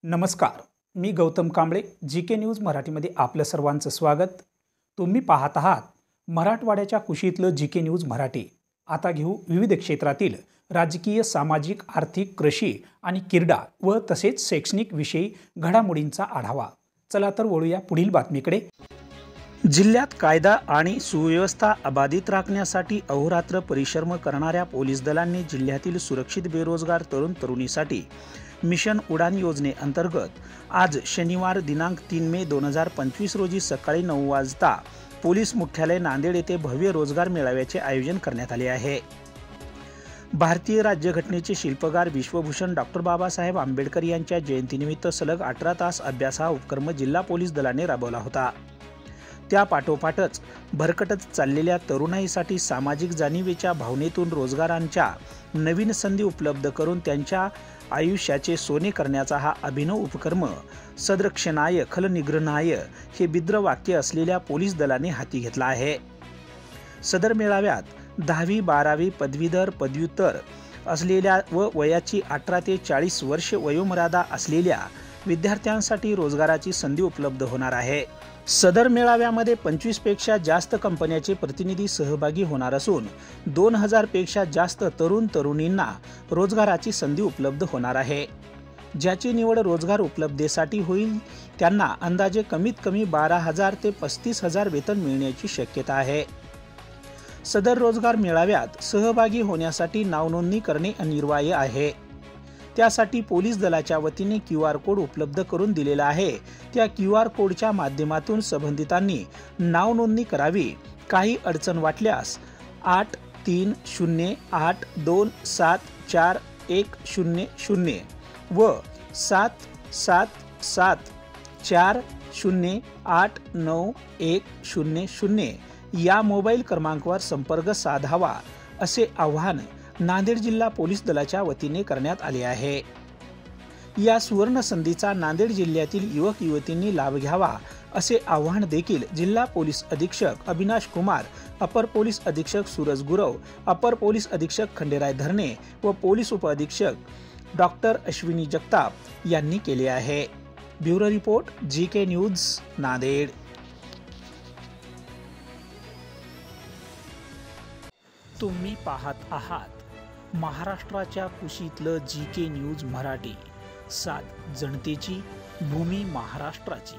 नमस्कार, मी गौतम कांबळे जी के न्यूज मराठीमध्ये आपलं सर्वांचं स्वागत। तुम्ही पाहत आहात मराठवाड्याच्या कुशीतलं जी के न्यूज मराठी। आता घेऊ विविध क्षेत्रातील राजकीय, सामाजिक, आर्थिक, कृषी आणि क्रीडा व तसेच शैक्षणिक विषयी घडामोडींचा आढावा। चला तर वळूया पुढील बातमीकडे। जिल्ह्यात कायदा आणि सुव्यवस्था अबाधित राखण्यासाठी अहोरात्र परिश्रम करणाऱ्या पोलीस दलांनी जिल्ह्यातील सुरक्षित बेरोजगार तरुण तरुणीसाठी मिशन उडान योजनेअंतर्गत आज शनिवार दिनांक 3 मे 2025 रोजी सकाळी 9 वाजता पोलीस मुख्यालय नांदेड येथे भव्य रोजगार मेळाव्याचे आयोजन करण्यात आले आहे। भारतीय राज्यघटनेचे शिल्पकार विश्वभूषण डॉक्टर बाबासाहेब आंबेडकर यांच्या जयंतीनिमित्त सलग 18 तास अभ्यास हा उपक्रम जिल्हा पोलीस दलाने राबवला होता। त्या पाठोपाठच भरकटत चाललेल्या तरुणाईसाठी सामाजिक जाणीवेच्या भावनेतून रोजगारांच्या नवीन संधी उपलब्ध करून त्यांच्या आयुष्याचे सोने करण्याचा हा अभिनव उपक्रम सदरक्षणाय खलनिग्रहणाय हे बिद्र वाक्य असलेल्या पोलीस दलाने हाती घेतला आहे। सदर मेळाव्यात 10वी 12वी पदवीधर पदव्युत्तर असलेल्या व वयाची 18 ते 40 वर्ष वयोमर्यादा असलेल्या विद्यार्थ्यांसाठी रोजगाराची संधी उपलब्ध होणार आहे। सदर मेळाव्यामध्ये 25 पेक्षा जास्त कंपन्यांचे प्रतिनिधी सहभागी होणार असून 2000 पेक्षा जास्त तरुण तरुणींना रोजगाराची संधी उपलब्ध होणार आहे। ज्याची निवड रोजगार उपलब्धतेसाठी होईल त्यांना अंदाजे कमीत कमी 12,000 ते 35,000 वेतन मिळण्याची शक्यता आहे। सदर रोजगार मेळाव्यात सहभागी होण्यासाठी नावनोंदणी करणे अनिवार्य आहे। त्यासाठी पोलीस दलाच्या वतीने QR कोड उपलब्ध करून दिलेला आहे। त्या QR कोडच्या माध्यमातून संबंधितांनी नाव नोंदणी करावी। काही अडचण वाटल्यास 83082744100 व 7774089100 या मोबाईल क्रमांकावर संपर्क साधावा असे आवाहन नांदेड जिल्हा पोलीस दलाच्या वतीने करण्यात आले आहे। या सुवर्ण संधीचा नांदेड जिल्ह्यातील युवक युवतींनी लाभ घ्यावा असे आवाहन देखील जिल्हा पोलीस अधीक्षक अविनाश कुमार, अपर पोलीस अधीक्षक सूरज गुरव, अपर पोलीस अधीक्षक खंडेराय धरणे व पोलीस उपअधीक्षक डॉक्टर अश्विनी जगताप यांनी केले आहे। ब्युरो रिपोर्ट जी के न्यूज नांदेड। तुम्ही पाहत आहात महाराष्ट्राच्या कुशीतलं जी के न्यूज मराठी। सात जनतेची, भूमी महाराष्ट्राची।